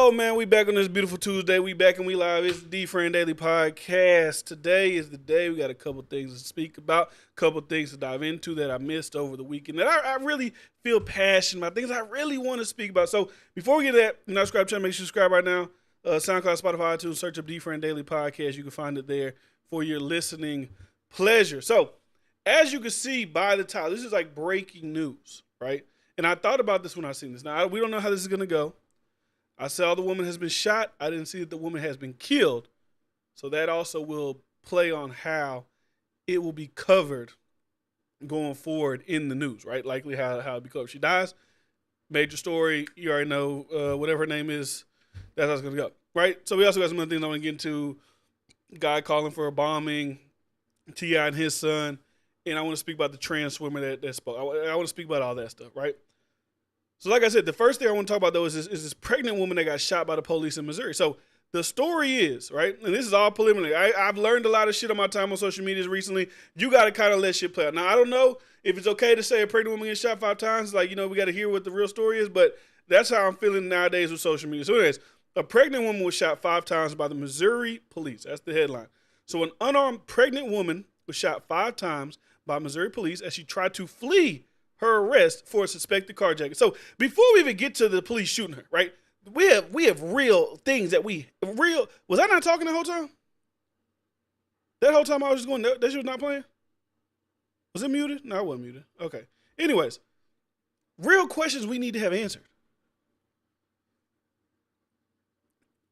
Yo, man, we back on this beautiful Tuesday. We back and we live. It's the D-Friend Daily Podcast. Today is the day. We got a couple things to speak about, a couple things to dive into that I missed over the weekend that I really feel passionate about, things I really want to speak about. So before we get to that, you're not subscribed to the channel, make sure you subscribe right now. SoundCloud, Spotify, iTunes, search up D-Friend Daily Podcast. You can find it there for your listening pleasure. So as you can see by the title, this is like breaking news, right? And I thought about this when I seen this. Now, we don't know how this is going to go. I saw the woman has been shot. I didn't see that the woman has been killed. So that also will play on how it will be covered going forward in the news, right? Likely how it'll be covered. She dies, major story. You already know whatever her name is. That's how it's going to go, right? So we also got some other things I want to get into. Guy calling for a bombing, T.I. and his son. And I want to speak about the trans swimmer that spoke. I want to speak about all that stuff, right? So like I said, the first thing I want to talk about, though, is this pregnant woman that got shot by the police in Missouri. So the story is, right, and this is all preliminary. I've learned a lot of shit on my time on social media recently. You got to kind of let shit play out. Now, I don't know if it's okay to say a pregnant woman gets shot 5 times. Like, we got to hear what the real story is, but that's how I'm feeling nowadays with social media. So anyways, a pregnant woman was shot 5 times by the Missouri police. That's the headline. So an unarmed pregnant woman was shot 5 times by Missouri police as she tried to flee her arrest for a suspected carjacking. So before we even get to the police shooting her, right? We have real things that was I not talking the whole time? That whole time I was just going, that shit was not playing? Was it muted? No, I wasn't muted. Okay. Anyways, real questions we need to have answered.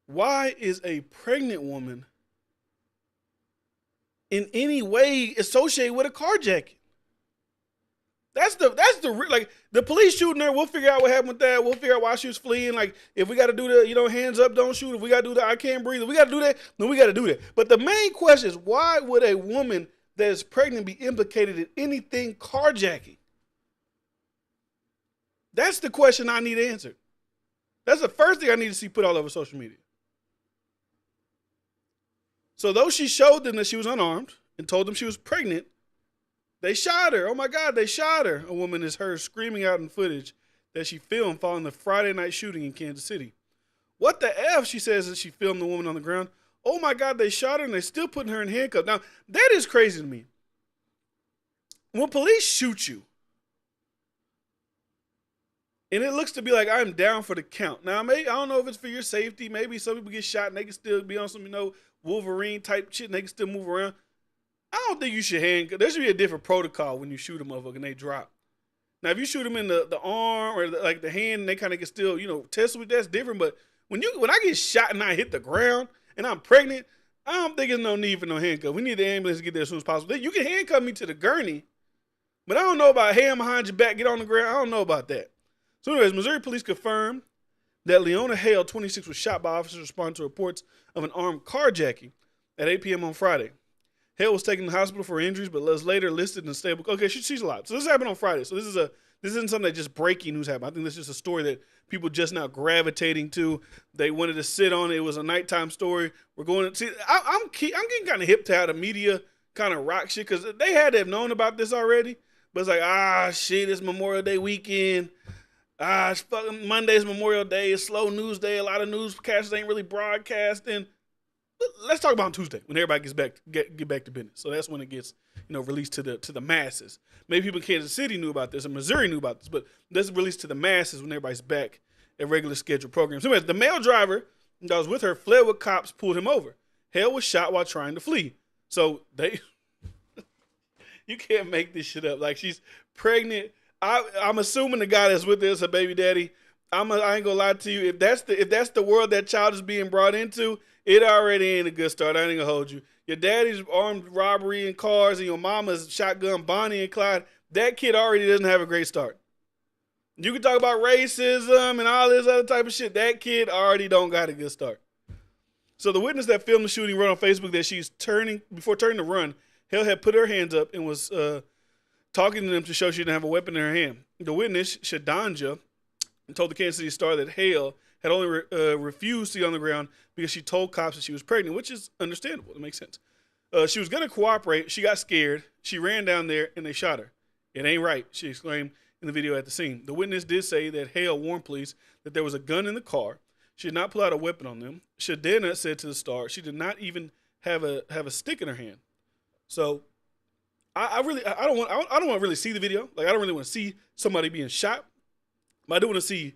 Why is a pregnant woman in any way associated with a carjacking? That's the police shooting her. We'll figure out what happened with that. We'll figure out why she was fleeing. Like, if we got to do the, hands up, don't shoot. If we got to do that, I can't breathe. If we got to do that, then we got to do that. But the main question is, why would a woman that is pregnant be implicated in anything carjacking? That's the question I need answered. That's the first thing I need to see put all over social media. So though she showed them that she was unarmed and told them she was pregnant, they shot her. Oh my God, they shot her. A woman is heard screaming out in footage that she filmed following the Friday night shooting in Kansas City. What the F, she says as she filmed the woman on the ground. Oh my God, they shot her and they're still putting her in handcuffs. Now, that is crazy to me. When police shoot you, and it looks to be like I'm down for the count. Now, I don't know if it's for your safety. Maybe some people get shot and they can still be on some, Wolverine type shit and they can still move around. I don't think you should handcuff. There should be a different protocol when you shoot a motherfucker and they drop. Now, if you shoot them in the arm or the hand and they kind of can still, test with, that's different. But when I get shot and I hit the ground and I'm pregnant, I don't think there's no need for no handcuff. We need the ambulance to get there as soon as possible. You can handcuff me to the gurney, but I don't know about hand behind your back, get on the ground. I don't know about that. So anyways, Missouri police confirmed that Leona Hale, 26, was shot by officers responding to reports of an armed carjacking at 8 p.m. on Friday. Hale was taken to the hospital for injuries, but was later listed in stable. Okay, she's alive. So this happened on Friday. So this isn't something that just breaking news happened. I think this is just a story that people just now gravitating to. They wanted to sit on it. It was a nighttime story. We're going to see. I'm getting kind of hip to how the media kind of rock shit because they had to have known about this already. But it's like, shit, it's Memorial Day weekend. It's fucking Monday's Memorial Day. It's slow news day. A lot of newscasters ain't really broadcasting. Let's talk about on Tuesday when everybody get back to business. So that's when it gets released to the masses. Maybe people in Kansas City knew about this, or Missouri knew about this, but that's released to the masses when everybody's back at regular scheduled programs. So anyways, the male driver that was with her fled with cops, pulled him over. Hale was shot while trying to flee. So you can't make this shit up. Like, she's pregnant. I'm assuming the guy that's with her is her baby daddy. I ain't gonna lie to you. If that's the world that child is being brought into, it already ain't a good start. I ain't gonna hold you. Your daddy's armed robbery in cars and your mama's shotgun Bonnie and Clyde. That kid already doesn't have a great start. You can talk about racism and all this other type of shit. That kid already don't got a good start. So the witness that filmed the shooting wrote on Facebook that before turning to run, Hale had put her hands up and was talking to them to show she didn't have a weapon in her hand. The witness, Shadanja, told the Kansas City Star that Hale had only refused to get on the ground because she told cops that she was pregnant, which is understandable. It makes sense. She was going to cooperate. She got scared. She ran down there, and they shot her. It ain't right, she exclaimed in the video at the scene. The witness did say that Hale warned police that there was a gun in the car. She did not pull out a weapon on them. Shadena said to the Star she did not even have a stick in her hand. So I don't want to really see the video. Like I don't really want to see somebody being shot, but I do want to see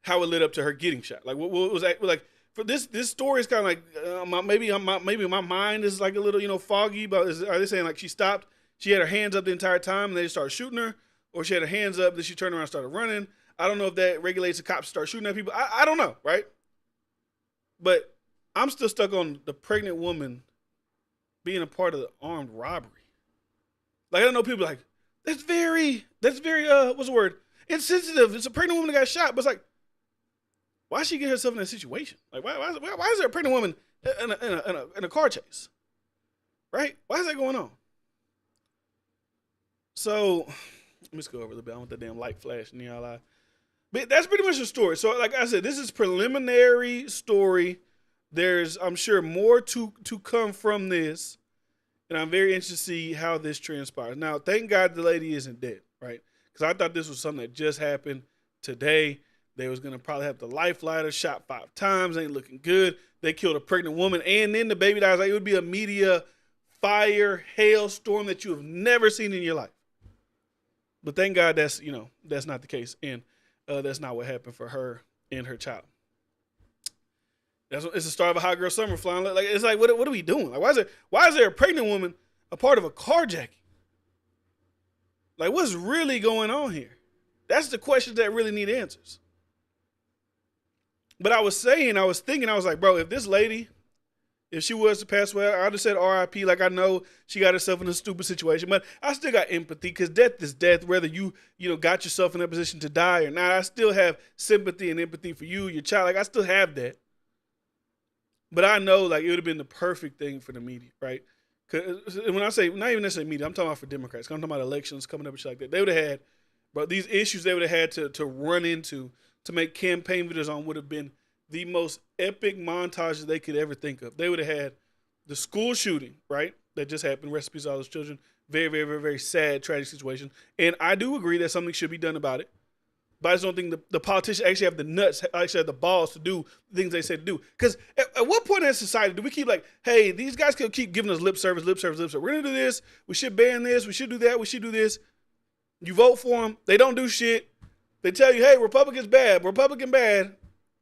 how it led up to her getting shot. Like what was that like? For this story is kind of like maybe my mind is like a little foggy. But are they saying like she stopped? She had her hands up the entire time and they started shooting her, or she had her hands up, then she turned around and started running. I don't know if that regulates the cops to start shooting at people. I don't know, right? But I'm still stuck on the pregnant woman being a part of the armed robbery. Like I don't know, people like that's very what's the word? Insensitive. It's a pregnant woman that got shot, but it's like, why she get herself in that situation? Like why is there a pregnant woman in a car chase? Right? Why is that going on? So let me just go over a little bit. I want the damn light flashing in y'all eye. But that's pretty much the story. So like I said, this is preliminary story. There's I'm sure more to come from this. And I'm very interested to see how this transpires. Now, thank God the lady isn't dead, right? Because I thought this was something that just happened today. They was going to probably have the life lighter shot 5 times. Ain't looking good. They killed a pregnant woman. And then the baby dies. Like, it would be a media fire, hailstorm that you have never seen in your life. But thank God that's not the case. And that's not what happened for her and her child. It's the start of a hot girl summer flying. Like it's like, what are we doing? Like, why is there a pregnant woman a part of a carjacking? Like, what's really going on here? That's the questions that really need answers. But I was thinking, I was like, bro, if this lady, if she was to pass away, I'd have said R.I.P. Like I know she got herself in a stupid situation, but I still got empathy because death is death. Whether you got yourself in a position to die or not, I still have sympathy and empathy for you, your child. Like I still have that. But I know, like, it would have been the perfect thing for the media, right? Because when I say, not even necessarily media, I'm talking about for Democrats. I'm talking about elections coming up and shit like that. They would have had, bro, these issues they would have had to run into to make campaign videos on would have been the most epic montage that they could ever think of. They would have had the school shooting, right? That just happened. Rest in peace to all those children. Very, very, very, very sad, tragic situation. And I do agree that something should be done about it. But I just don't think the politicians actually have the nuts, actually have the balls to do the things they say to do. Because at what point in society do we keep like, hey, these guys can keep giving us lip service. We're going to do this. We should ban this. We should do that. We should do this. You vote for them. They don't do shit. They tell you, hey, Republicans bad. Republican bad.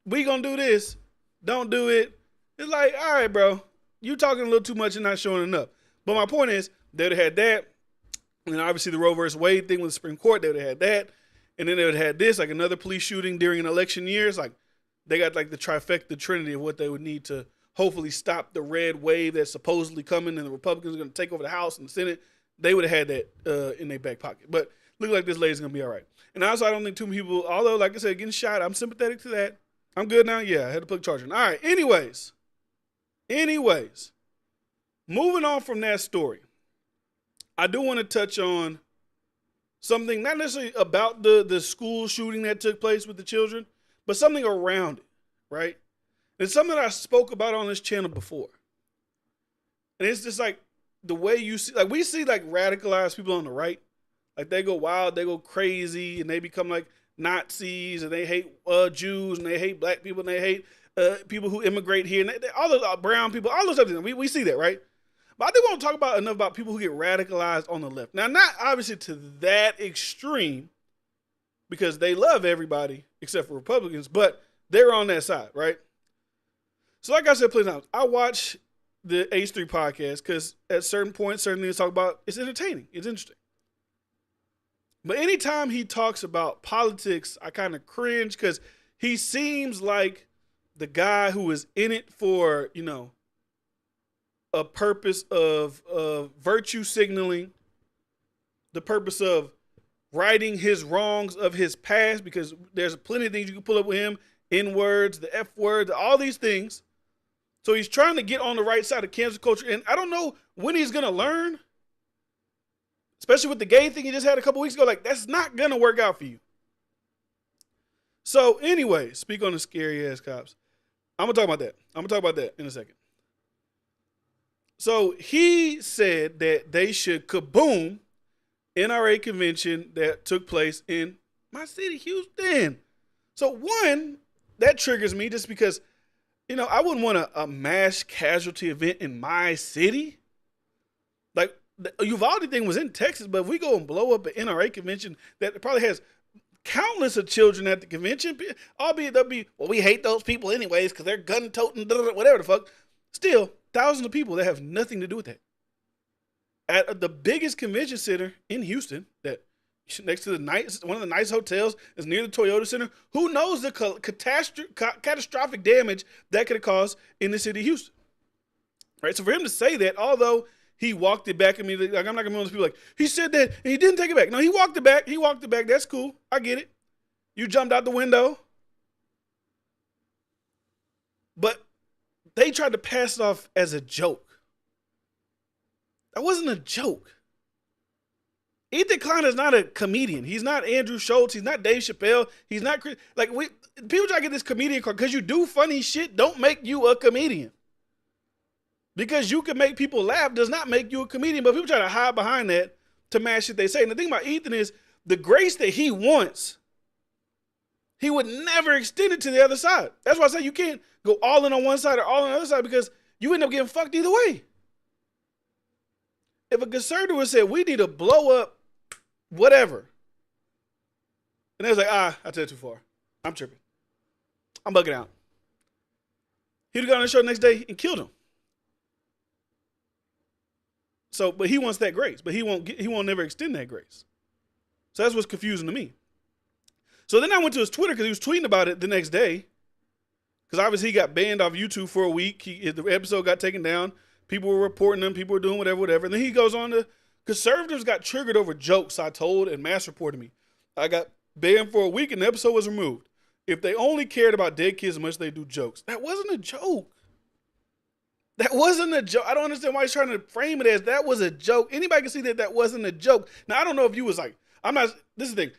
We going to do this. Don't do it. It's like, all right, bro. You talking a little too much and not showing enough. But my point is, they would have had that. And obviously the Roe versus Wade thing with the Supreme Court, they would have had that. And then they would have had this, like another police shooting during an election year. It's like they got like the trifecta trinity of what they would need to hopefully stop the red wave that's supposedly coming and the Republicans are going to take over the House and the Senate. They would have had that in their back pocket. But look like this lady's going to be all right. And also, I don't think too many people, although, like I said, getting shot, I'm sympathetic to that. I'm good now. Yeah, I had to plug charger. All right. Anyways, moving on from that story, I do want to touch on something not necessarily about the school shooting that took place with the children, but something around it, right? It's something that I spoke about on this channel before. And it's just like the way you see, like we see like radicalized people on the right, like they go wild, they go crazy, and they become like Nazis, and they hate Jews, and they hate black people, and they hate people who immigrate here, and all those brown people, all those other things. We see that, right? But I do want to talk about enough about people who get radicalized on the left. Now, not obviously to that extreme, because they love everybody except for Republicans, but they're on that side, right? So like I said, please, I watch the H3 podcast because at certain points, certain things to talk about, it's entertaining. It's interesting. But anytime he talks about politics, I kind of cringe because he seems like the guy who is in it for, a purpose of virtue signaling, the purpose of righting his wrongs of his past, because there's plenty of things you can pull up with him, N-words, the F-word, all these things. So he's trying to get on the right side of cancel culture, and I don't know when he's going to learn, especially with the gay thing he just had a couple weeks ago. Like, that's not going to work out for you. So anyway, speak on the scary-ass cops. I'm going to talk about that in a second. So he said that they should kaboom NRA convention that took place in my city, Houston. So one, that triggers me just because, I wouldn't want a mass casualty event in my city. Like, the Uvalde thing was in Texas, but if we go and blow up an NRA convention that probably has countless of children at the convention, albeit they'll be, well, we hate those people anyways because they're gun toting, whatever the fuck. Still, thousands of people that have nothing to do with that. At the biggest convention center in Houston, that next to one of the nice hotels is near the Toyota Center. Who knows the catastrophic damage that could have caused in the city of Houston? Right. So for him to say that, although he walked it back immediately, like I'm not gonna be one of those people like he said that and he didn't take it back. No, he walked it back. He walked it back. That's cool. I get it. You jumped out the window, but they tried to pass it off as a joke. That wasn't a joke. Ethan Klein is not a comedian. He's not Andrew Schultz. He's not Dave Chappelle. He's not people try to get this comedian card because you do funny shit. Don't make you a comedian. Because you can make people laugh does not make you a comedian. But people try to hide behind that to match shit they say. And the thing about Ethan is the grace that he wants, he would never extend it to the other side. That's why I say you can't go all in on one side or all on the other side because you end up getting fucked either way. If a conservative would say, we need to blow up whatever, and they was like, I took it too far. I'm tripping. I'm bugging out. He'd have gone on the show the next day and killed him. So, but he wants that grace, but he won't never extend that grace. So that's what's confusing to me. So then I went to his Twitter because he was tweeting about it the next day. Because obviously he got banned off YouTube for a week. The episode got taken down. People were reporting them. People were doing whatever. And then he goes on to, conservatives got triggered over jokes I told and mass reported me. I got banned for a week and the episode was removed. If they only cared about dead kids as much as they do jokes. That wasn't a joke. That wasn't a joke. I don't understand why he's trying to frame it as that was a joke. Anybody can see that wasn't a joke. Now, I don't know if you was like, this is the thing.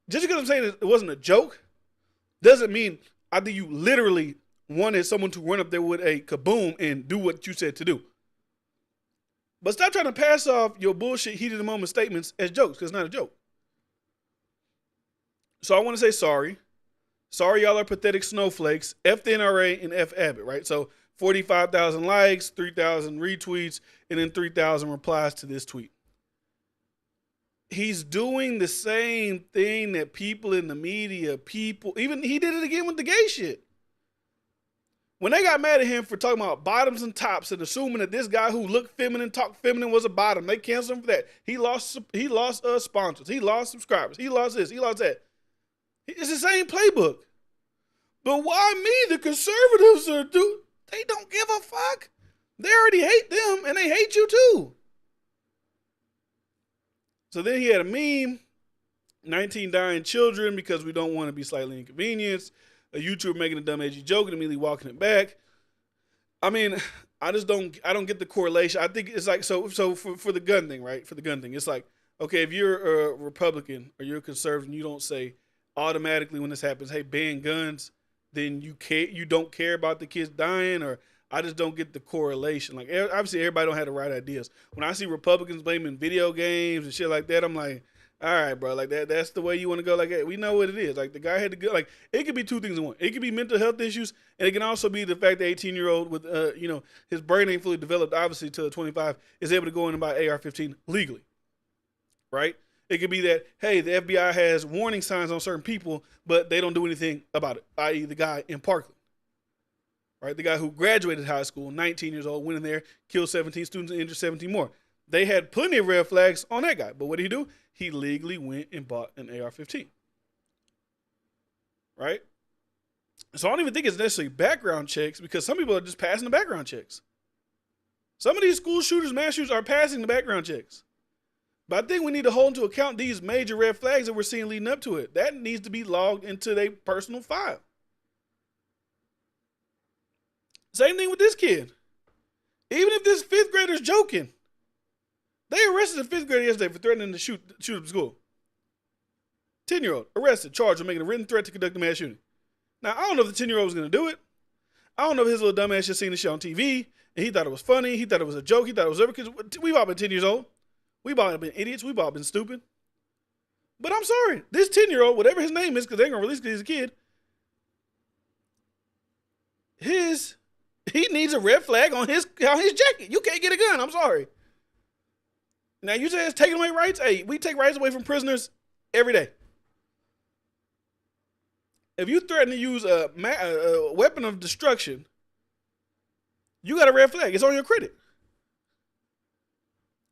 Just because I'm saying it wasn't a joke doesn't mean I think you literally wanted someone to run up there with a kaboom and do what you said to do. But stop trying to pass off your bullshit heated the moment statements as jokes, because it's not a joke. So I want to say sorry. Sorry, y'all are pathetic snowflakes. F the NRA and F Abbott, right? So 45,000 likes, 3,000 retweets, and then 3,000 replies to this tweet. He's doing the same thing that people in the media, even he did it again with the gay shit. When they got mad at him for talking about bottoms and tops and assuming that this guy who looked feminine, talked feminine was a bottom, they canceled him for that. He lost sponsors. He lost subscribers. He lost this. He lost that. It's the same playbook. But why me? The conservatives they don't give a fuck. They already hate them and they hate you too. So then he had a meme, 19 dying children because we don't want to be slightly inconvenienced. A YouTuber making a dumb edgy joke and immediately walking it back. I mean, I don't get the correlation. I think it's like, so for the gun thing, right? For the gun thing, it's like, okay, if you're a Republican or you're a conservative and you don't say automatically when this happens, hey, ban guns, then you don't care about the kids dying, or I just don't get the correlation. Like, obviously everybody don't have the right ideas. When I see Republicans blaming video games and shit like that, I'm like, all right, bro, like that's the way you want to go. Like, hey, we know what it is. Like, the guy had to go. Like, it could be two things in one. It could be mental health issues, and it can also be the fact that 18-year-old with, his brain ain't fully developed, obviously, till 25, is able to go in and buy AR-15 legally, right? It could be that, hey, the FBI has warning signs on certain people, but they don't do anything about it, i.e. the guy in Parkland, right? The guy who graduated high school, 19 years old, went in there, killed 17 students and injured 17 more. They had plenty of red flags on that guy, but what did he do? He legally went and bought an AR-15, right? So I don't even think it's necessarily background checks, because some people are just passing the background checks. Some of these school shooters, mass shooters are passing the background checks. But I think we need to hold into account these major red flags that we're seeing leading up to it. That needs to be logged into their personal file. Same thing with this kid. Even if this fifth grader's joking, they arrested a fifth grader yesterday for threatening to shoot up school. 10-year-old arrested, charged with making a written threat to conduct a mass shooting. Now, I don't know if the 10-year-old was going to do it. I don't know if his little dumbass just seen the shit on TV and he thought it was funny. He thought it was a joke. He thought it was everything. Because we've all been 10 years old. We've all been idiots. We've all been stupid. But I'm sorry. This 10-year-old, whatever his name is, because they ain't going to release because he's a kid, he needs a red flag on his jacket. You can't get a gun. I'm sorry. Now you say it's taking away rights. Hey, we take rights away from prisoners every day. If you threaten to use a weapon of destruction, you got a red flag. It's on your credit.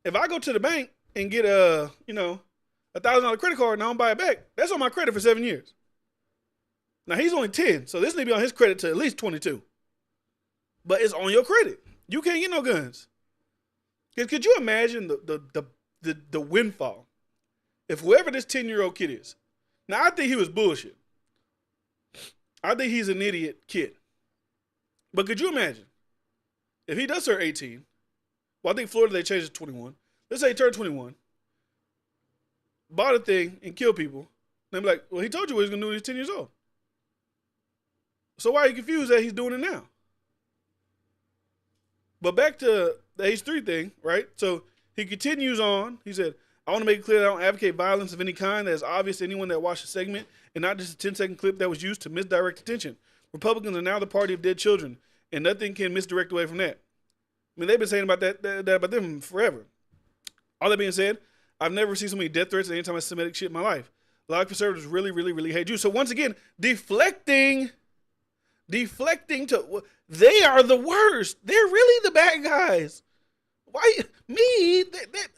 If I go to the bank and get a $1,000 credit card and I don't buy it back, that's on my credit for 7 years. Now he's only 10, so this need to be on his credit to at least 22. But it's on your credit. You can't get no guns. Could you imagine the windfall if whoever this 10-year-old kid is? Now I think he was bullshit. I think he's an idiot kid. But could you imagine if he does turn 18? Well, I think Florida they changed it to 21. Let's say he turned 21, bought a thing and killed people. They'd be like, well, he told you what he was gonna do when he was 10 years old. So why are you confused that he's doing it now? But back to the H3 thing, right? So he continues on. He said, I want to make it clear that I don't advocate violence of any kind that is obvious to anyone that watched the segment and not just a 10-second clip that was used to misdirect attention. Republicans are now the party of dead children, and nothing can misdirect away from that. I mean, they've been saying about that about them forever. All that being said, I've never seen so many death threats and anti-Semitic shit in my life. A lot of conservatives really, really, really hate Jews. So once again, deflecting to, they are the worst. They're really the bad guys. Why me?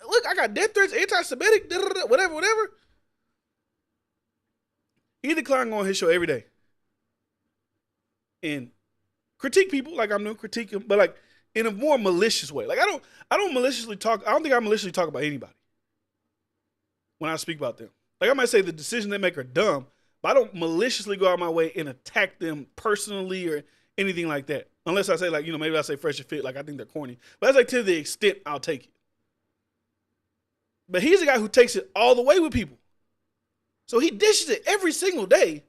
Look, I got death threats, anti-Semitic, whatever. Either Klein go on his show every day and critique people like I'm doing, critique them, but like in a more malicious way. Like I don't maliciously talk. I don't think I maliciously talk about anybody when I speak about them. Like I might say the decisions they make are dumb, but I don't maliciously go out of my way and attack them personally or anything like that. Unless I say like, maybe I say fresh and fit, like I think they're corny. But that's like to the extent I'll take it. But he's a guy who takes it all the way with people. So he dishes it every single day.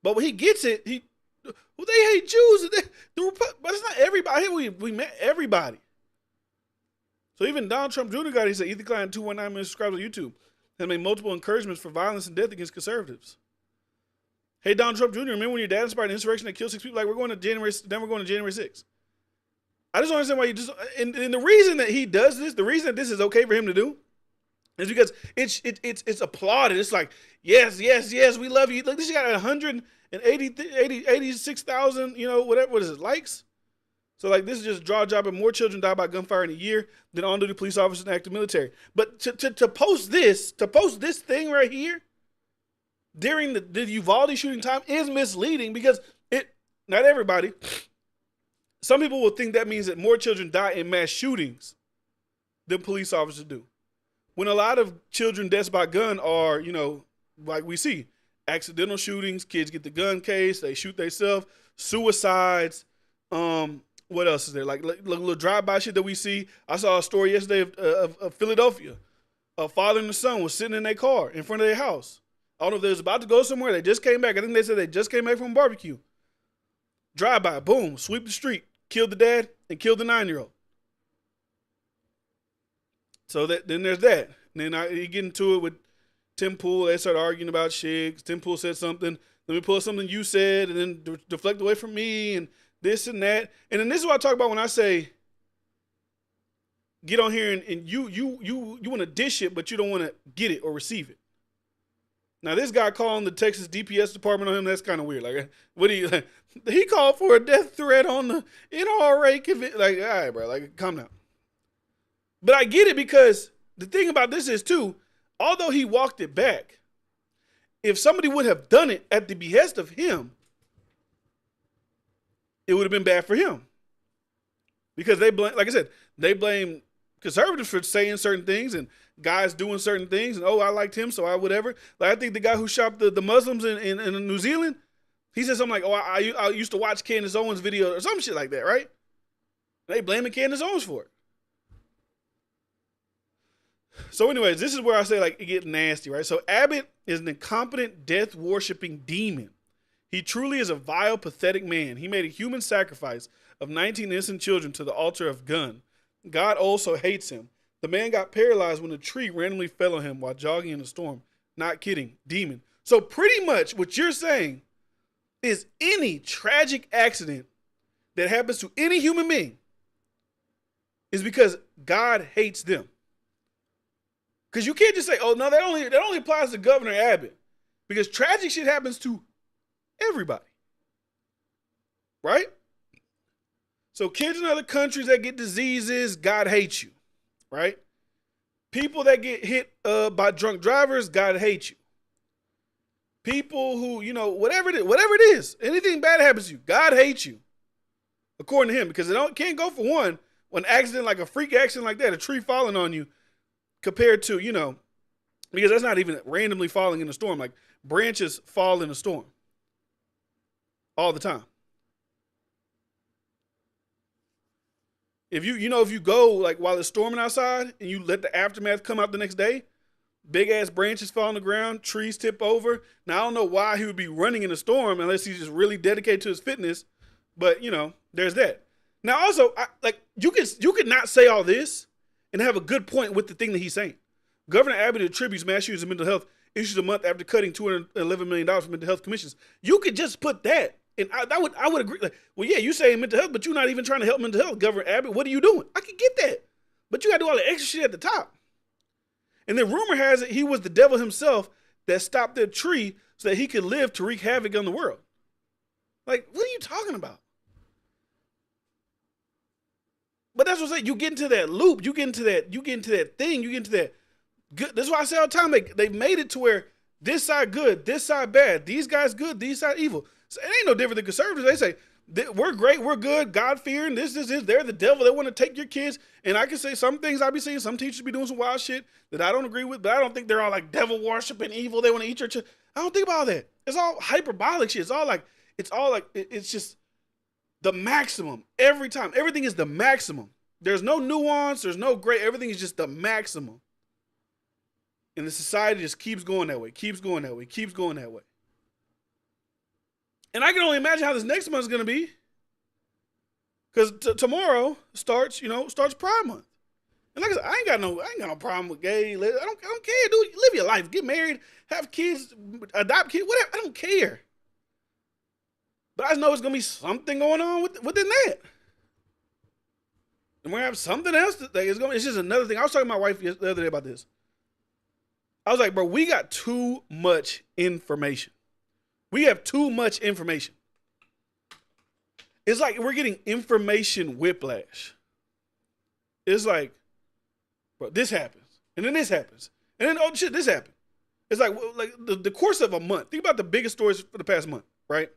But when he gets it, they hate Jews. But it's not everybody. We met everybody. So even Donald Trump Jr. got it. He said, Ethan Klein, 219 million subscribers on YouTube, has made multiple encouragements for violence and death against conservatives. Hey, Donald Trump Jr., remember when your dad inspired an insurrection that killed 6 people? Like, we're going to January 6th. I just don't understand why you just, and the reason that he does this, the reason that this is okay for him to do, is because it's applauded. It's like, yes, we love you. Look, this got 186,000, what is it, likes? So like this is just jaw dropping. More children die by gunfire in a year than on-duty police officers and active military. But to post this thing right here during the Uvalde shooting time is misleading because not everybody. Some people will think that means that more children die in mass shootings than police officers do. When a lot of children deaths by gun are, like we see, accidental shootings, kids get the gun case, they shoot themselves, suicides, what else is there? Like little drive-by shit that we see. I saw a story yesterday of Philadelphia. A father and a son was sitting in their car in front of their house. I don't know if they was about to go somewhere. They just came back. I think they said they just came back from a barbecue. Drive-by, boom, sweep the street, killed the dad and killed the 9-year-old. So then there's that. And then he get into it with Tim Pool. They start arguing about shit. Tim Pool said something. Let me pull something you said and then deflect away from me and this and that. And then this is what I talk about when I say get on here and you want to dish it, but you don't want to get it or receive it. Now this guy calling the Texas DPS department on him, that's kind of weird. Like, he called for a death threat on the NRA conviction. Like, all right, bro, like, calm down. But I get it because the thing about this is too, although he walked it back, if somebody would have done it at the behest of him, it would have been bad for him. Because they blame, like I said, they blame conservatives for saying certain things and guys doing certain things. And, I liked him, so I whatever. Like, I think the guy who shot the Muslims in New Zealand, he said something like, I used to watch Candace Owens' video or some shit like that, right? They blaming Candace Owens for it. So anyways, this is where I say, like, it gets nasty, right? So Abbott is an incompetent, death-worshipping demon. He truly is a vile, pathetic man. He made a human sacrifice of 19 innocent children to the altar of gun. God also hates him. The man got paralyzed when a tree randomly fell on him while jogging in a storm. Not kidding. Demon. So pretty much what you're saying is any tragic accident that happens to any human being is because God hates them. Because you can't just say, oh, no, that only applies to Governor Abbott. Because tragic shit happens to everybody. Right? So kids in other countries that get diseases, God hates you. Right? People that get hit by drunk drivers, God hates you. People who, whatever it is, anything bad happens to you, God hates you. According to him. Because it can't go for one, an accident like a freak accident like that, a tree falling on you, compared to, because that's not even randomly falling in a storm. Like branches fall in a storm all the time. If you go like while it's storming outside and you let the aftermath come out the next day, big ass branches fall on the ground, trees tip over. Now I don't know why he would be running in a storm unless he's just really dedicated to his fitness, but there's that. Now also, you could not say all this and have a good point with the thing that he's saying. Governor Abbott attributes mass shootings of mental health issues a month after cutting $211 million from mental health commissions. You could just put that, and I would agree. Like, well, yeah, you saying mental health, but you're not even trying to help mental health, Governor Abbott. What are you doing? I can get that, but you got to do all the extra shit at the top. And then rumor has it he was the devil himself that stopped that tree so that he could live to wreak havoc on the world. Like, what are you talking about? But that's what I'm saying. You get into that loop. You get into that thing. You get into that good. That's why I say all the time, they made it to where this side good, this side bad. These guys good, these side evil. So it ain't no different than conservatives. They say, we're great, we're good, God-fearing, this. They're the devil. They want to take your kids. And I can say some things I be seeing. Some teachers be doing some wild shit that I don't agree with, but I don't think they're all like devil worshiping evil. They want to eat your children. I don't think about that. It's all hyperbolic shit. It's just the maximum every time. Everything is the maximum. There's no nuance. There's no gray. Everything is just the maximum. And the society just keeps going that way, keeps going that way, keeps going that way. And I can only imagine how this next month is going to be. Because tomorrow starts Pride Month. And like I said, I ain't got no problem with gay. I don't care, dude. Live your life. Get married, have kids, adopt kids, whatever. I don't care. But I just know it's going to be something going on within that. And we're going to have something else. It's just another thing. I was talking to my wife the other day about this. I was like, bro, we got too much information. We have too much information. It's like we're getting information whiplash. It's like, bro, this happens. And then this happens. And then, oh shit, this happened. It's like the course of a month. Think about the biggest stories for the past month, right?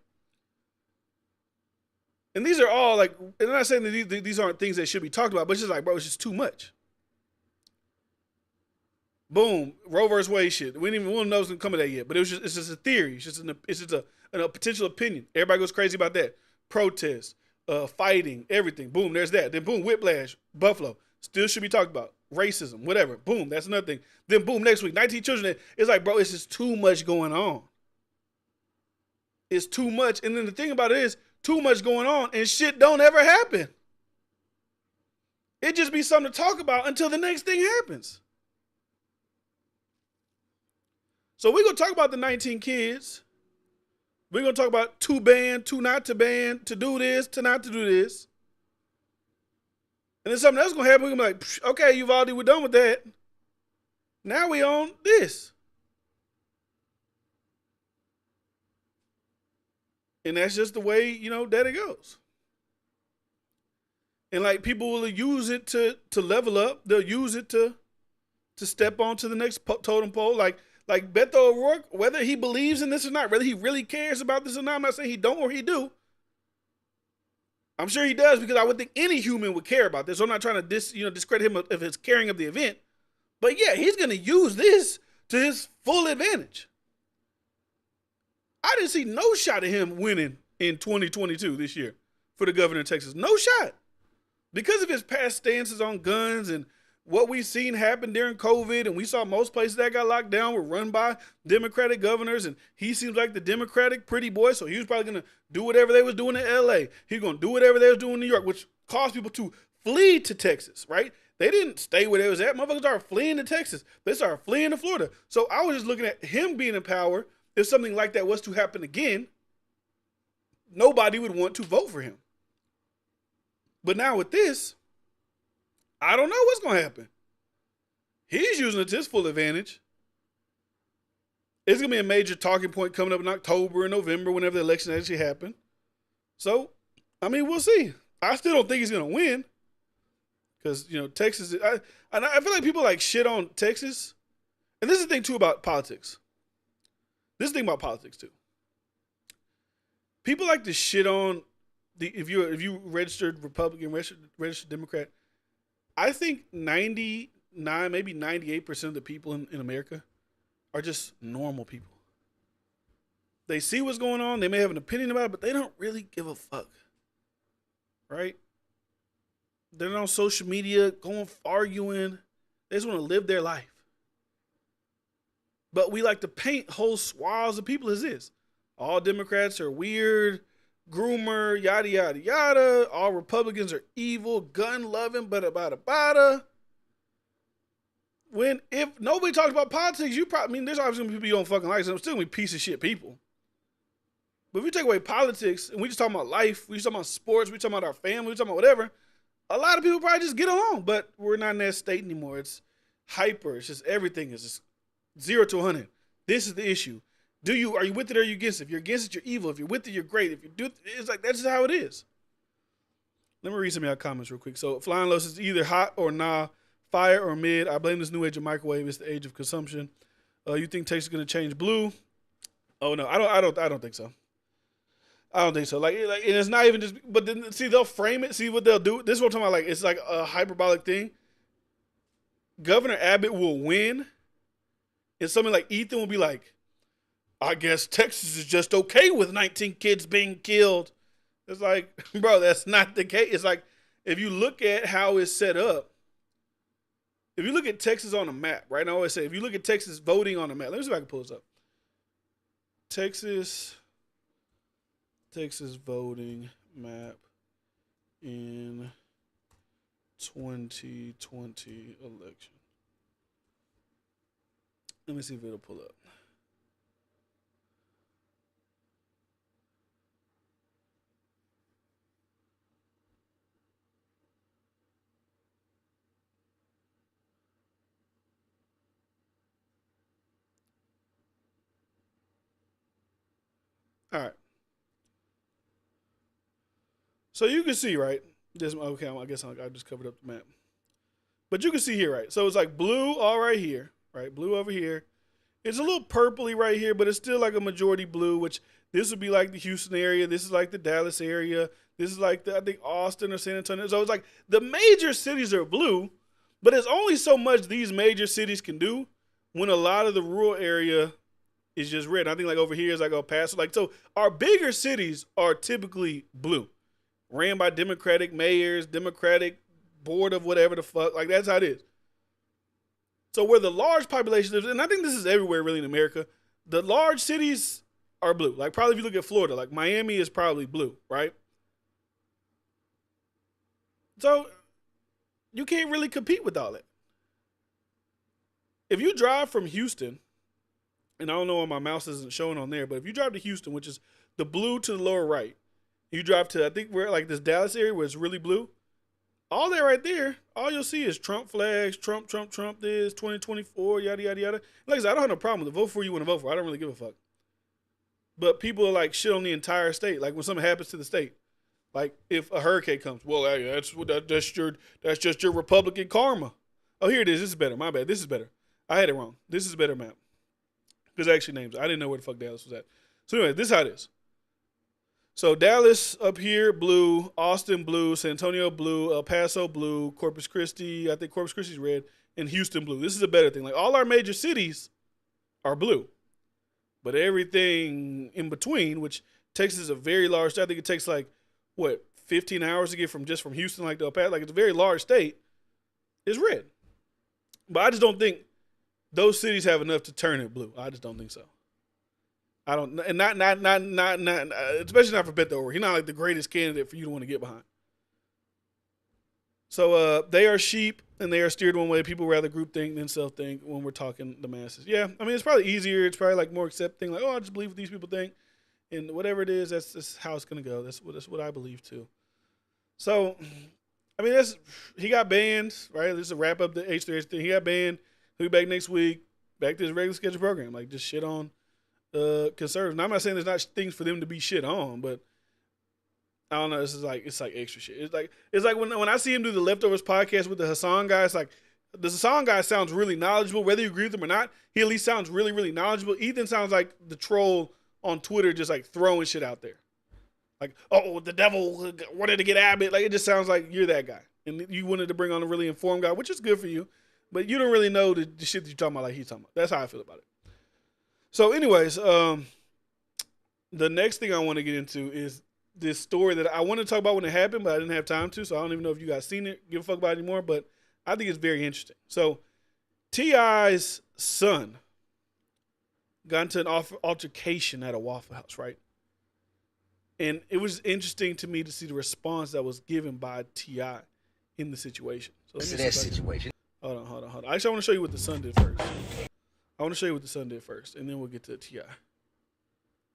And these are all like, and I'm not saying that these aren't things that should be talked about, but it's just like, bro, it's just too much. Boom, Roe versus Wade shit. We don't know what's coming to that yet, but it's just a theory. It's just a potential opinion. Everybody goes crazy about that. Protests, fighting, everything. Boom, there's that. Then boom, whiplash, Buffalo. Still should be talked about. Racism, whatever. Boom, that's another thing. Then boom, next week, 19 children. It's like, bro, it's just too much going on. It's too much. And then the thing about it is, too much going on and shit don't ever happen. It just be something to talk about until the next thing happens. So we're going to talk about the 19 kids. We're going to talk about to ban, to not to ban, to do this, to not to do this. And then something else is going to happen. We're going to be like, okay, we're done with that. Now we on this. And that's just the way, that it goes. And like people will use it to level up. They'll use it to step on to the next totem pole. Like Beto O'Rourke, whether he believes in this or not, whether he really cares about this or not, I'm not saying he don't or he do. I'm sure he does, because I would think any human would care about this. So I'm not trying to discredit him of his caring of the event. But yeah, he's going to use this to his full advantage. I didn't see no shot of him winning in 2022 this year for the governor of Texas. No shot. Because of his past stances on guns and what we've seen happen during COVID, and we saw most places that got locked down were run by Democratic governors, and he seems like the Democratic pretty boy, so he was probably going to do whatever they was doing in LA. He's going to do whatever they was doing in New York, which caused people to flee to Texas, right? They didn't stay where they was at. Motherfuckers started fleeing to Texas. They started fleeing to Florida. So I was just looking at him being in power. If something like that was to happen again, nobody would want to vote for him. But now with this, I don't know what's going to happen. He's using it to his full advantage. It's going to be a major talking point coming up in October and November, whenever the election actually happen. So, I mean, we'll see. I still don't think he's going to win. Because, Texas, I feel like people like shit on Texas. And this is the thing, too, about politics. This is the thing about politics, too. People like to shit on, if you registered Republican, registered Democrat, I think 99, maybe 98% of the people in America are just normal people. They see what's going on. They may have an opinion about it, but they don't really give a fuck. Right? They're not on social media going arguing. They just want to live their life. But we like to paint whole swaths of people as this. All Democrats are weird, groomer, yada, yada, yada. All Republicans are evil, gun-loving, bada. If nobody talks about politics, there's obviously going to be people you don't fucking like, so there's still going to be piece of shit people. But if we take away politics and we just talking about life, we just talking about sports, we talking about our family, we talking about whatever, a lot of people probably just get along, but we're not in that state anymore. It's hyper. It's just everything is just 0 to 100. This is the issue. Are you with it or are you against it? If you're against it, you're evil. If you're with it, you're great. If you do, it's like, that's just how it is. Let me read some of y'all comments real quick. So, Flying Los is either hot or nah, fire or mid. I blame this new age of microwave. It's the age of consumption. You think Texas is going to change blue? Oh no, I don't think so. I don't think so. Like, and it's not even just. But then, see, they'll frame it. See what they'll do. This is what I'm talking about. Like, it's like a hyperbolic thing. Governor Abbott will win, and something like Ethan will be like, I guess Texas is just okay with 19 kids being killed. It's like, bro, that's not the case. It's like, if you look at how it's set up, if you look at Texas on a map, right? I always say, if you look at Texas voting on a map, let me see if I can pull this up. Texas voting map in 2020 election. Let me see if it'll pull up. All right. So you can see, right? Okay, I guess I just covered up the map. But you can see here, right? So it's like blue all right here, right? Blue over here. It's a little purpley right here, but it's still like a majority blue, which this would be like the Houston area. This is like the Dallas area. This is like, I think, Austin or San Antonio. So it's like the major cities are blue, but there's only so much these major cities can do when a lot of the rural area is just red. I think like over here is like El Paso. Like, so our bigger cities are typically blue, ran by Democratic mayors, Democratic board of whatever the fuck. Like, that's how it is. So where the large population lives, and I think this is everywhere really in America, the large cities are blue. Like, probably if you look at Florida, like Miami is probably blue, right? So you can't really compete with all that. If you drive from Houston, and I don't know why my mouse isn't showing on there, but if you drive to Houston, which is the blue to the lower right, you drive to, I think we're like this Dallas area where it's really blue. All that right there, all you'll see is Trump flags, Trump this, 2024, yada, yada, yada. Like I said, I don't have no problem with it. Vote for you when to vote for. I don't really give a fuck. But people are like shit on the entire state. Like when something happens to the state. Like if a hurricane comes, well, hey, that's just your Republican karma. Oh, here it is. This is better. My bad. This is better. I had it wrong. This is a better map. Because actually names. I didn't know where the fuck Dallas was at. So anyway, this is how it is. So Dallas up here, blue. Austin, blue. San Antonio, blue. El Paso, blue. Corpus Christi, I think Corpus Christi's red. And Houston, blue. This is a better thing. Like all our major cities are blue. But everything in between, which Texas is a very large state. I think it takes like, 15 hours to get from Houston like to El Paso. Like it's a very large state. Is red. But I just don't think those cities have enough to turn it blue. I just don't think so. I don't, and not, especially not for Beto O'Rourke. He's not like the greatest candidate for you to want to get behind. So they are sheep and they are steered one way. People rather groupthink than self-think when we're talking the masses. Yeah, I mean, it's probably easier. It's probably like more accepting. Like, oh, I just believe what these people think. And whatever it is, that's how it's going to go. That's what I believe too. So, I mean, he got banned, right? This is a wrap up the H3H3. He got banned. He'll be back next week, back to his regular schedule program. Like, just shit on conservatives. Now, I'm not saying there's not things for them to be shit on, but I don't know. This is like, it's like extra shit. It's like when I see him do the Leftovers podcast with the Hassan guy, it's like, the Hassan guy sounds really knowledgeable. Whether you agree with him or not, he at least sounds really, really knowledgeable. Ethan sounds like the troll on Twitter, just like throwing shit out there. Like, oh, the devil wanted to get Abbott. Like, it just sounds like you're that guy. And you wanted to bring on a really informed guy, which is good for you. But you don't really know the shit that you're talking about like he's talking about. That's how I feel about it. So, anyways, the next thing I want to get into is this story that I want to talk about when it happened, but I didn't have time to. So, I don't even know if you guys seen it, give a fuck about it anymore. But I think it's very interesting. So, T.I.'s son got into an altercation at a Waffle House, right? And it was interesting to me to see the response that was given by T.I. in the situation. So let me see situation. Hold on. Actually, I want to show you what the son did first. And then we'll get to T.I.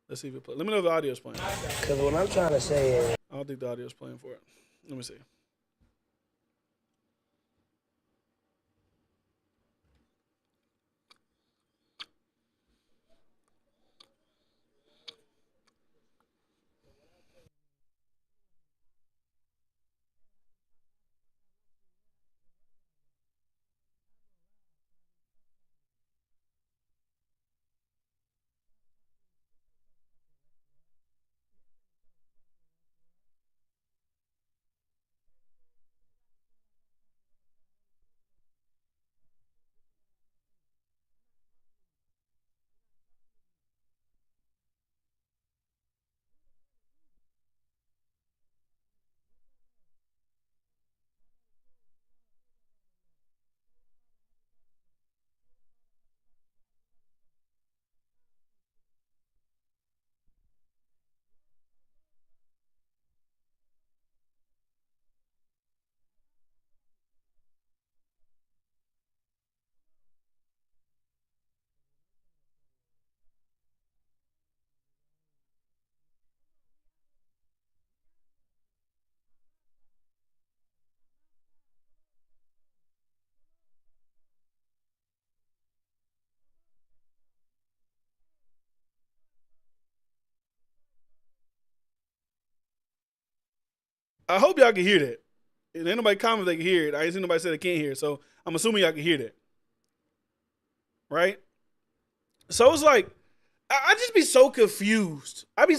Let's see if it plays. Let me know if the audio's playing. Because what I'm trying to say is, I don't think the audio's playing for it. Let me see. I hope y'all can hear that. And ain't nobody comment if they can hear it. I ain't seen nobody say they can't hear it. So I'm assuming y'all can hear that. Right? So it's like, I just be so confused. I'd be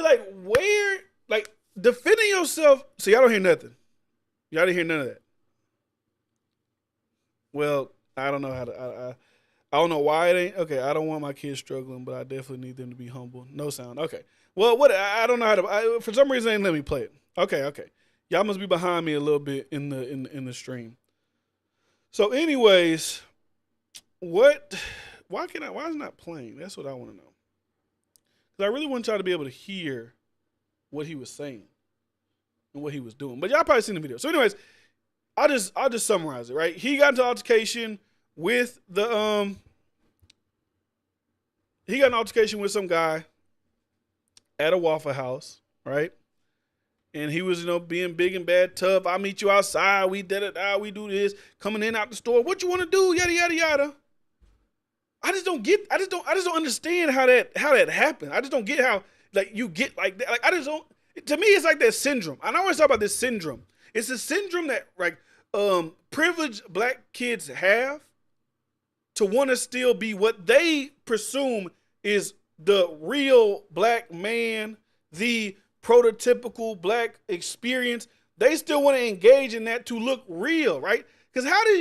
like, where, like, defending yourself. So y'all don't hear nothing. Y'all didn't hear none of that. Well, I don't know how to, I don't know why it ain't. Okay, I don't want my kids struggling, but I definitely need them to be humble. No sound. Okay. Well, what, I don't know how to, for some reason, they ain't let me play it. Okay. Y'all must be behind me a little bit in the stream. So anyways, why is it not playing? That's what I want to know. Because I really want y'all to be able to hear what he was saying and what he was doing. But y'all probably seen the video. So anyways, I'll just summarize it, right? He got into altercation with some guy at a Waffle House, right? And he was, being big and bad, tough. I'll meet you outside. We did it. We do this. Coming in out the store. What you want to do? Yada yada yada. I just don't understand how that happened. I just don't get how you get like that. Like I just don't. To me, it's like that syndrome. I always talk about this syndrome. It's a syndrome that privileged black kids have to want to still be what they presume is the real black man, the prototypical black experience. They still want to engage in that to look real, right? Because how do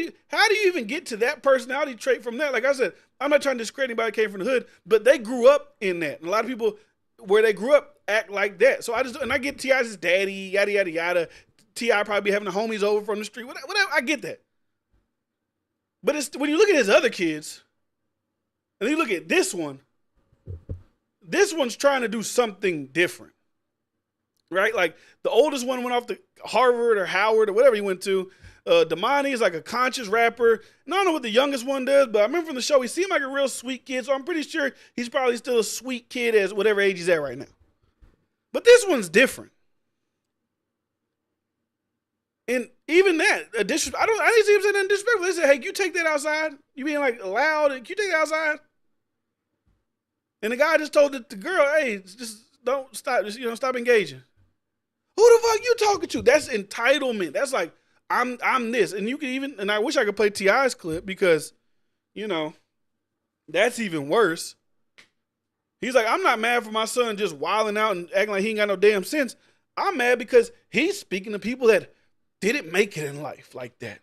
you even get to that personality trait from that? Like I said, I'm not trying to discredit anybody who came from the hood, but they grew up in that. And a lot of people where they grew up act like that. So I get T.I.'s daddy, yada yada yada. T.I. probably be having the homies over from the street, whatever. I get that. But it's when you look at his other kids, and then you look at this one. This one's trying to do something different, right? Like the oldest one went off to Harvard or Howard or whatever he went to. Damani is like a conscious rapper. And I don't know what the youngest one does, but I remember from the show, he seemed like a real sweet kid. So I'm pretty sure he's probably still a sweet kid as whatever age he's at right now. But this one's different. And even that, I didn't see him say nothing disrespectful. They said, hey, can you take that outside? You being like loud, can you take that outside? And the guy just told the girl, hey, just don't stop, stop engaging. Who the fuck you talking to? That's entitlement. That's like, I'm this. And you can even, and I wish I could play T.I.'s clip because, that's even worse. He's like, I'm not mad for my son just wilding out and acting like he ain't got no damn sense. I'm mad because he's speaking to people that didn't make it in life like that.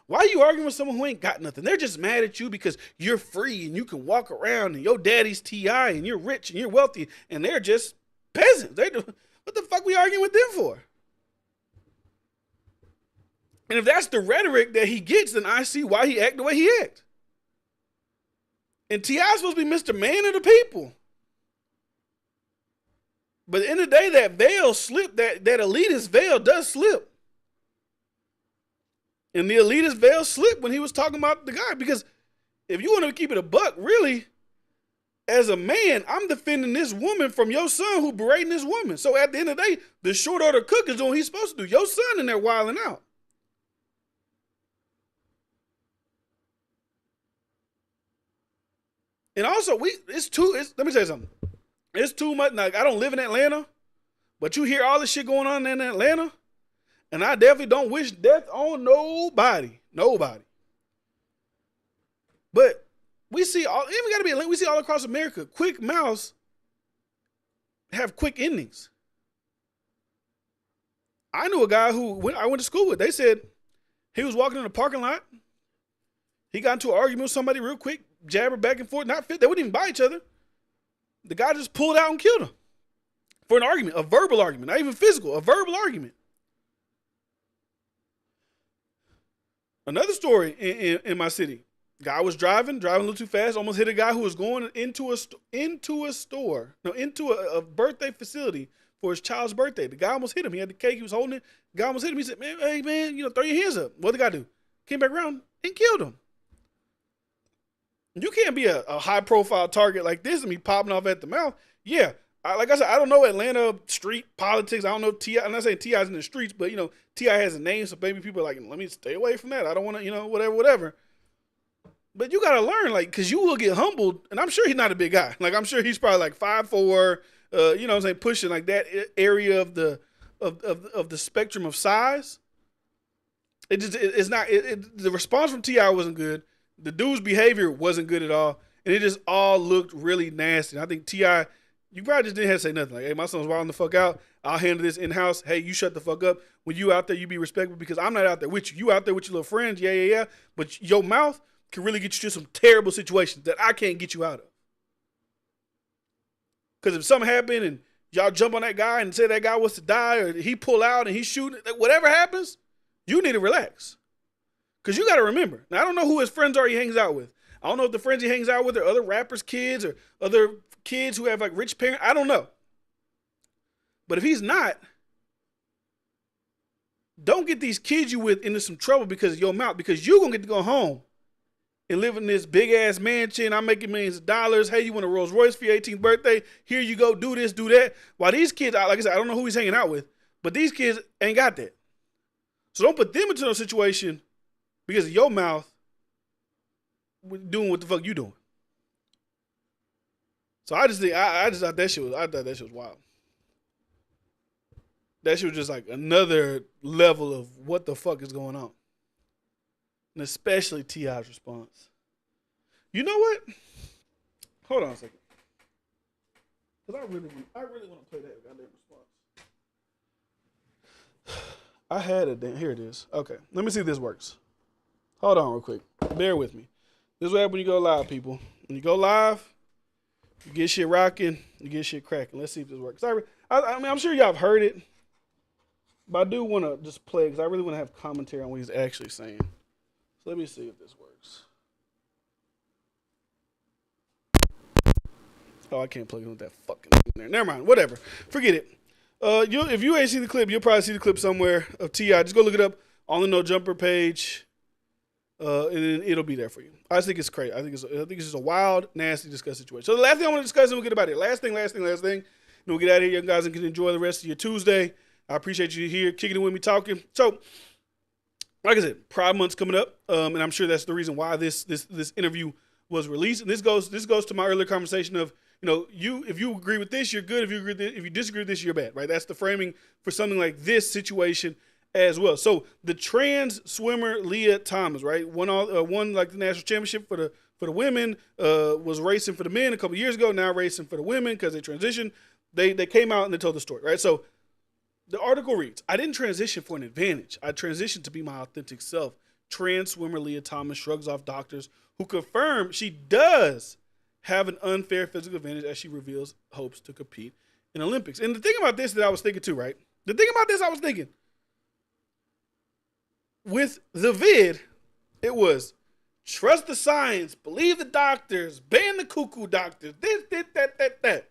Why are you arguing with someone who ain't got nothing? They're just mad at you because you're free and you can walk around and your daddy's T.I. and you're rich and you're wealthy and they're just peasants. What the fuck we arguing with them for? And if that's the rhetoric that he gets, then I see why he act the way he act. And T.I.'s supposed to be Mr. Man of the people. But at the end of the day, that veil slipped, that elitist veil does slip. And the elitist veil slipped when he was talking about the guy. Because if you want to keep it a buck, really, as a man, I'm defending this woman from your son who berating this woman. So at the end of the day, the short order cook is doing what he's supposed to do. Your son in there wilding out. And also, let me tell you something. It's too much. Like, I don't live in Atlanta, but you hear all this shit going on in Atlanta, and I definitely don't wish death on nobody. Nobody. But we see we see all across America, quick mouths have quick endings. I knew a guy who I went to school with. They said he was walking in the parking lot. He got into an argument with somebody real quick, jabber back and forth, not fit. They wouldn't even bite each other. The guy just pulled out and killed him for an argument, a verbal argument, not even physical, a verbal argument. Another story in my city. Guy was driving a little too fast, almost hit a guy who was going into a birthday facility for his child's birthday. The guy almost hit him. He had the cake, he was holding it. The guy almost hit him. He said, man, hey man, throw your hands up. What did the guy do? Came back around and killed him. You can't be a high profile target like this and be popping off at the mouth. Yeah. Like I said, I don't know Atlanta street politics. I don't know T.I. I'm not saying T.I.'s in the streets, but T.I. has a name, so maybe people are like, let me stay away from that. I don't want to, whatever. But you gotta learn, like, cause you will get humbled, and I'm sure he's not a big guy. Like, I'm sure he's probably like 5'4", pushing like that area of the spectrum of size. The response from T.I. wasn't good. The dude's behavior wasn't good at all. And it just all looked really nasty. And I think T.I., you probably just didn't have to say nothing. Like, hey, my son's wilding the fuck out. I'll handle this in-house. Hey, you shut the fuck up. When you out there, you be respectful because I'm not out there with you. You out there with your little friends. Yeah. But your mouth can really get you to some terrible situations that I can't get you out of. Because if something happened and y'all jump on that guy and say that guy wants to die or he pull out and he's shooting, whatever happens, you need to relax. Because you got to remember, now I don't know who his friends are he hangs out with. I don't know if the friends he hangs out with are other rappers' kids or other kids who have like rich parents. I don't know. But if he's not, don't get these kids you with into some trouble because of your mouth, because you're going to get to go home and live in this big ass mansion. I'm making millions of dollars. Hey, you want a Rolls Royce for your 18th birthday? Here you go. Do this, do that. While these kids, like I said, I don't know who he's hanging out with, but these kids ain't got that. So don't put them into no situation because of your mouth doing what the fuck you doing. So I just think I thought that shit was wild. That shit was just like another level of what the fuck is going on. And especially T.I.'s response. You know what? Hold on a second. Because I really want to play that goddamn response. I had it then. Here it is. Okay. Let me see if this works. Hold on real quick. Bear with me. This is what happens when you go live, people. When you go live, you get shit rocking, you get shit cracking. Let's see if this works. I mean, I'm sure y'all have heard it. But I do want to just play it because I really want to have commentary on what he's actually saying. So let me see if this works. Oh, I can't plug it with that fucking thing there. Never mind. Whatever. Forget it. If you ain't seen the clip, you'll probably see the clip somewhere of T.I. Just go look it up on the No Jumper page. And then it'll be there for you. I just think it's crazy. I think it's just a wild, nasty, disgusting situation. So the last thing I want to discuss, and we'll get about it. Last thing. And we'll get out of here, young guys, and can enjoy the rest of your Tuesday. I appreciate you here kicking it with me, talking. So like I said, Pride Month's coming up, and I'm sure that's the reason why this interview was released. And this goes to my earlier conversation of, if you agree with this, you're good. If you disagree with this, you're bad. Right? That's the framing for something like this situation as well. So the trans swimmer Leah Thomas, right, won like the national championship for the women. Was racing for the men a couple years ago. Now racing for the women because they transitioned. They came out and they told the story. Right? So the article reads, I didn't transition for an advantage. I transitioned to be my authentic self. Trans swimmer Leah Thomas shrugs off doctors who confirm she does have an unfair physical advantage as she reveals hopes to compete in Olympics. And the thing about this that I was thinking too, right? The thing about this I was thinking, with the vid, it was trust the science, believe the doctors, ban the cuckoo doctors, this, that.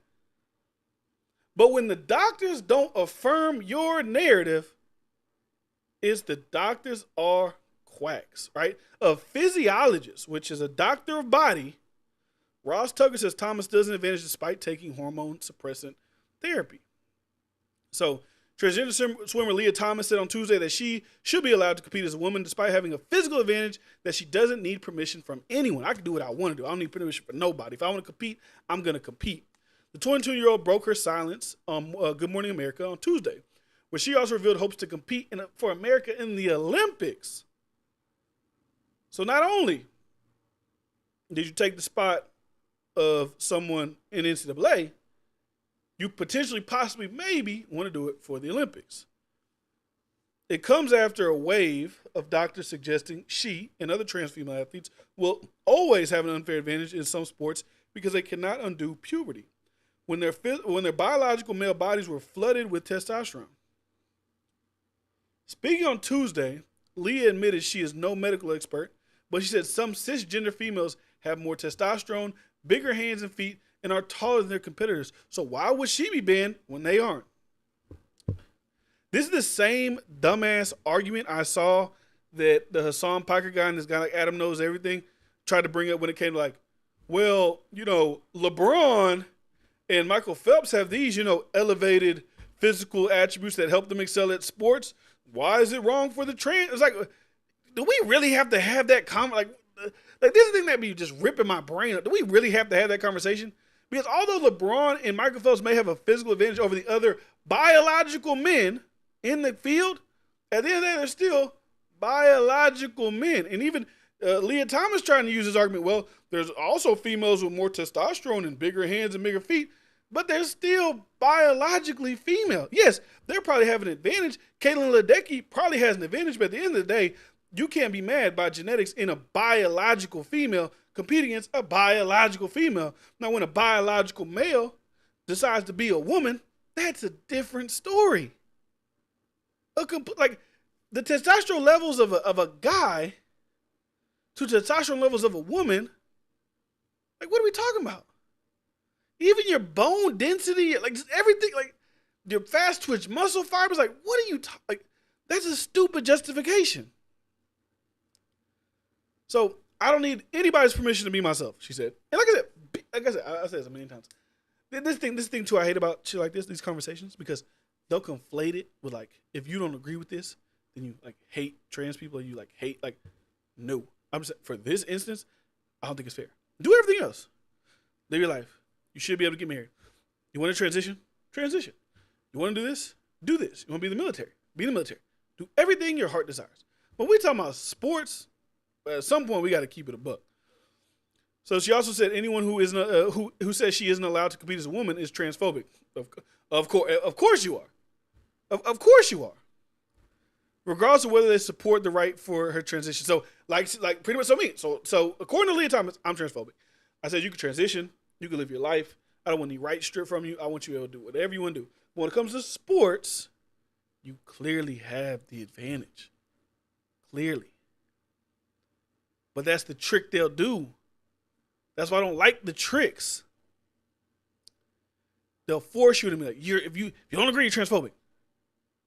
But when the doctors don't affirm your narrative, it's the doctors are quacks, right? A physiologist, which is a doctor of body, Ross Tucker says Thomas does an advantage despite taking hormone suppressant therapy. So, transgender swimmer Leah Thomas said on Tuesday that she should be allowed to compete as a woman despite having a physical advantage that she doesn't need permission from anyone. I can do what I want to do. I don't need permission from nobody. If I want to compete, I'm going to compete. The 22-year-old broke her silence on Good Morning America on Tuesday, where she also revealed hopes to compete for America in the Olympics. So not only did you take the spot of someone in NCAA, you potentially, possibly, maybe want to do it for the Olympics. It comes after a wave of doctors suggesting she and other trans female athletes will always have an unfair advantage in some sports because they cannot undo puberty when their biological male bodies were flooded with testosterone. Speaking on Tuesday, Leah admitted she is no medical expert, but she said some cisgender females have more testosterone, bigger hands and feet, and are taller than their competitors. So why would she be banned when they aren't? This is the same dumbass argument I saw that the Hassan Piker guy and this guy like Adam Knows Everything tried to bring up when it came to like, well, LeBron and Michael Phelps have these, elevated physical attributes that help them excel at sports. Why is it wrong for the trans? It's like, do we really have to have that comment? Like this is the thing that be just ripping my brain up. Do we really have to have that conversation? Because although LeBron and Michael Phelps may have a physical advantage over the other biological men in the field, at the end of the day, they're still biological men. And even Leah Thomas trying to use this argument, well, there's also females with more testosterone and bigger hands and bigger feet, but they're still biologically female. Yes, they'll probably have an advantage. Caitlin Ledecky probably has an advantage, but at the end of the day, you can't be mad by genetics in a biological female competing against a biological female. Now, when a biological male decides to be a woman, that's a different story. Like the testosterone levels of a guy to testosterone levels of a woman, like what are we talking about? Even your bone density, like just everything, like your fast twitch muscle fibers, like what are you like? That's a stupid justification. So I don't need anybody's permission to be myself, she said. And I said this a million times. This thing too I hate about shit like this, these conversations, because they'll conflate it with like, if you don't agree with this, then you like hate trans people, or you like hate, like, no. I'm just, for this instance, I don't think it's fair. Do everything else. Live your life. You should be able to get married. You want to transition? Transition. You want to do this? Do this. You want to be in the military? Be in the military. Do everything your heart desires. When we talking about sports, at some point we got to keep it a buck. So she also said anyone who isn't who says she isn't allowed to compete as a woman is transphobic. Of course you are. Of course you are. Regardless of whether they support the right for her transition. So like pretty much me. So according to Leah Thomas, I'm transphobic. I said you can transition, you can live your life. I don't want any rights stripped from you. I want you to be able to do whatever you want to do. But when it comes to sports, you clearly have the advantage. Clearly. But that's the trick they'll do. That's why I don't like the tricks. They'll force you to be like, if you don't agree, you're transphobic.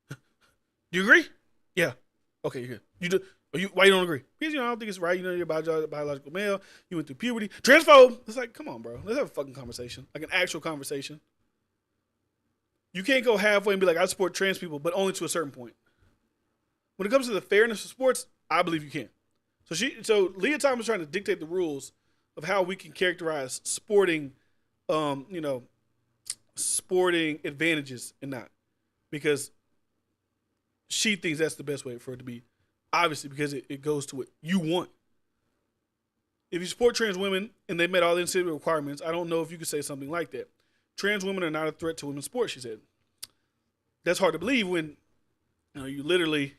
Do you agree? Yeah. Okay, you're good. You do. Why you don't agree? Because I don't think it's right. You're a biological male. You went through puberty. Transphobe. It's like, come on, bro. Let's have a fucking conversation. Like an actual conversation. You can't go halfway and be like, I support trans people, but only to a certain point. When it comes to the fairness of sports, I believe you can. So Leah Thomas is trying to dictate the rules of how we can characterize sporting, sporting advantages and not, because she thinks that's the best way for it to be. Obviously, because it goes to what you want. If you support trans women and they met all the incidental requirements, I don't know if you could say something like that. Trans women are not a threat to women's sports, she said. That's hard to believe when you literally,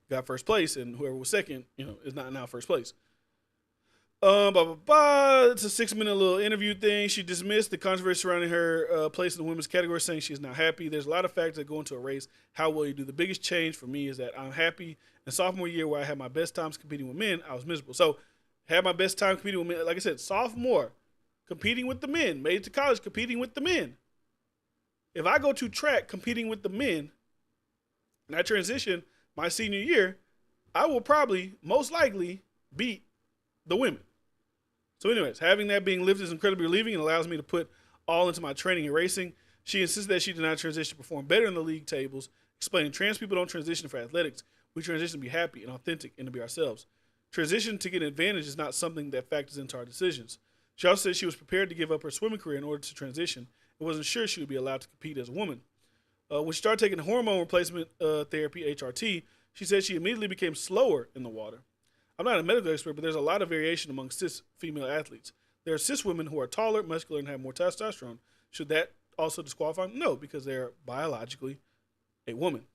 got first place and whoever was second, is not now first place. It's a 6-minute little interview thing. She dismissed the controversy surrounding her place in the women's category, saying she's not happy. There's a lot of factors that go into a race. How will you do? The biggest change for me is that I'm happy. In sophomore year, where I had my best times competing with men, I was miserable. So, had my best time competing with men. Like I said, sophomore, competing with the men. Made it to college, competing with the men. If I go to track competing with the men, and I transition my senior year, I will probably, most likely, beat the women. So anyways, having that being lifted is incredibly relieving and allows me to put all into my training and racing. She insists that she did not transition to perform better in the league tables, explaining trans people don't transition for athletics. We transition to be happy and authentic and to be ourselves. Transition to get an advantage is not something that factors into our decisions. She also said she was prepared to give up her swimming career in order to transition and wasn't sure she would be allowed to compete as a woman. When she started taking hormone replacement therapy, HRT, she said she immediately became slower in the water. I'm not a medical expert, but there's a lot of variation among cis female athletes. There are cis women who are taller, muscular, and have more testosterone. Should that also disqualify them? No, because they're biologically a woman.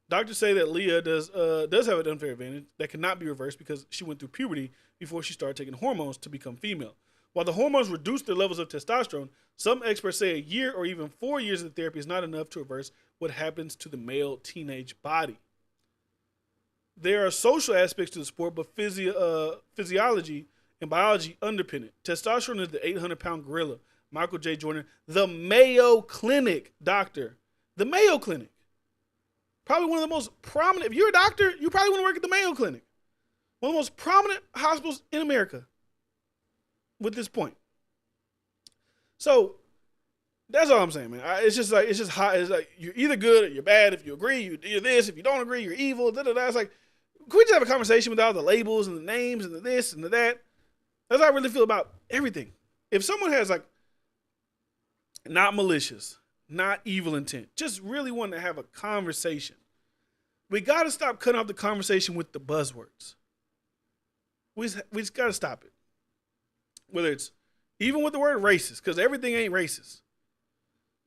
Doctors say that Leah does have an unfair advantage that cannot be reversed because she went through puberty before she started taking hormones to become female. While the hormones reduce their levels of testosterone, some experts say a year or even 4 years of therapy is not enough to reverse what happens to the male teenage body. There are social aspects to the sport, but physiology and biology underpin it. Testosterone is the 800-pound gorilla. Michael J. Jordan, the Mayo Clinic doctor. The Mayo Clinic. Probably one of the most prominent. If you're a doctor, you probably want to work at the Mayo Clinic. One of the most prominent hospitals in America with this point. So that's all I'm saying, man. It's just hot. It's like you're either good or you're bad. If you agree, you're this. If you don't agree, you're evil. It's like, can we just have a conversation without the labels and the names and the this and the that? That's how I really feel about everything. If someone has not malicious, not evil intent, just really wanting to have a conversation, we got to stop cutting off the conversation with the buzzwords. We just got to stop it. Whether it's even with the word racist, because everything ain't racist.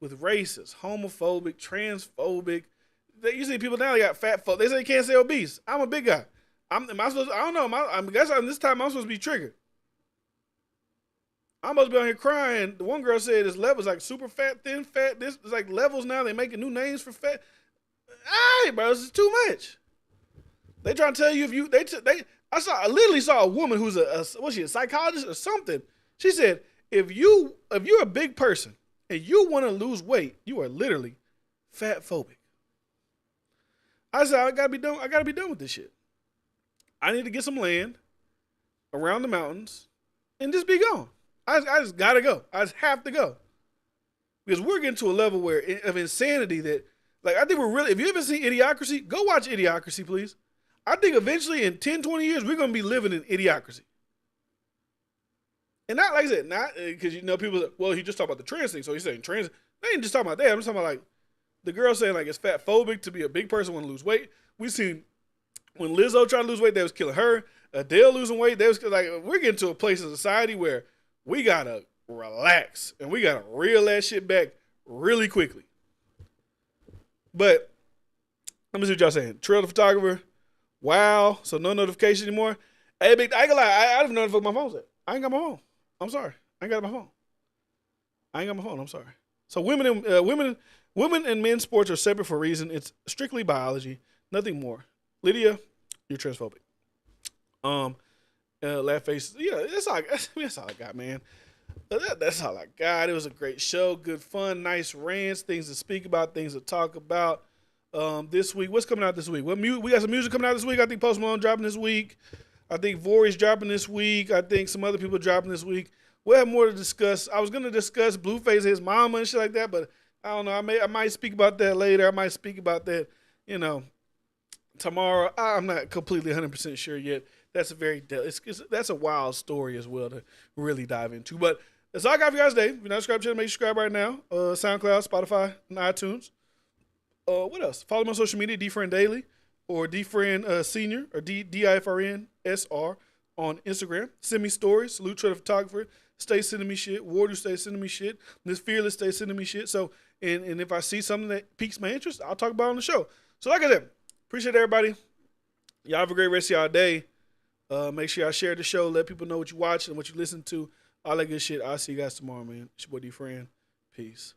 With racist, homophobic, transphobic. You see people now, they got fat folk. They say they can't say obese. I'm a big guy. I don't know. I guess this time I'm supposed to be triggered. I'm supposed to be on here crying. The one girl said this level's like super fat, thin, fat. This is like levels now. They making new names for fat. Hey, bro, this is too much. They trying to tell you if you I literally saw a woman who's a psychologist or something. She said if you're a big person and you want to lose weight, you are literally fat phobic. I said I gotta be done with this shit. I need to get some land around the mountains and just be gone. I just gotta go. I just have to go. Because we're getting to a level of insanity that, I think we're really, if you haven't seen Idiocracy, go watch Idiocracy, please. I think eventually in 10, 20 years, we're going to be living in Idiocracy. And not, like I said, not, because, people say, well, he just talked about the trans thing, so he's saying trans. They ain't just talking about that. I'm just talking about, the girl saying, it's fat phobic to be a big person want to lose weight. We seen when Lizzo tried to lose weight, that was killing her. Adele losing weight, that was, we're getting to a place in society where we got to relax and we got to reel that shit back really quickly. But let me see what y'all saying. Trail the photographer. Wow. So no notification anymore. Hey, big, I ain't gonna lie. I don't know what my phone's at. I ain't got my phone. I'm sorry. I ain't got my phone. I'm sorry. So women and men's sports are separate for a reason. It's strictly biology, nothing more. Lydia, you're transphobic. Laugh face. Yeah, that's all I got, man. That's all I got. It was a great show, good fun, nice rants, things to speak about, things to talk about. This week, what's coming out this week? We got some music coming out this week. I think Post Malone dropping this week. I think Vori's dropping this week. I think some other people dropping this week. We'll have more to discuss. I was gonna discuss Blueface and his mama and shit like that, but I don't know. I might speak about that later. I might speak about that, tomorrow, I'm not completely 100% sure yet. That's a that's a wild story as well to really dive into. But that's all I got for you guys today. If you're not subscribed to the channel, make sure you subscribe right now. SoundCloud, Spotify, and iTunes. What else? Follow me on social media, DFriend Daily, or DFriend Senior, or DIFRN SR on Instagram. Send me stories. Salute Trader Photographer. Stay sending me shit. Wardu stay sending me shit. Miss Fearless stay sending me shit. So, and if I see something that piques my interest, I'll talk about it on the show. So, like I said, appreciate everybody. Y'all have a great rest of y'all day. Make sure y'all share the show. Let people know what you watch and what you listen to. All that good shit. I'll see you guys tomorrow, man. It's your boy DFriend. Peace.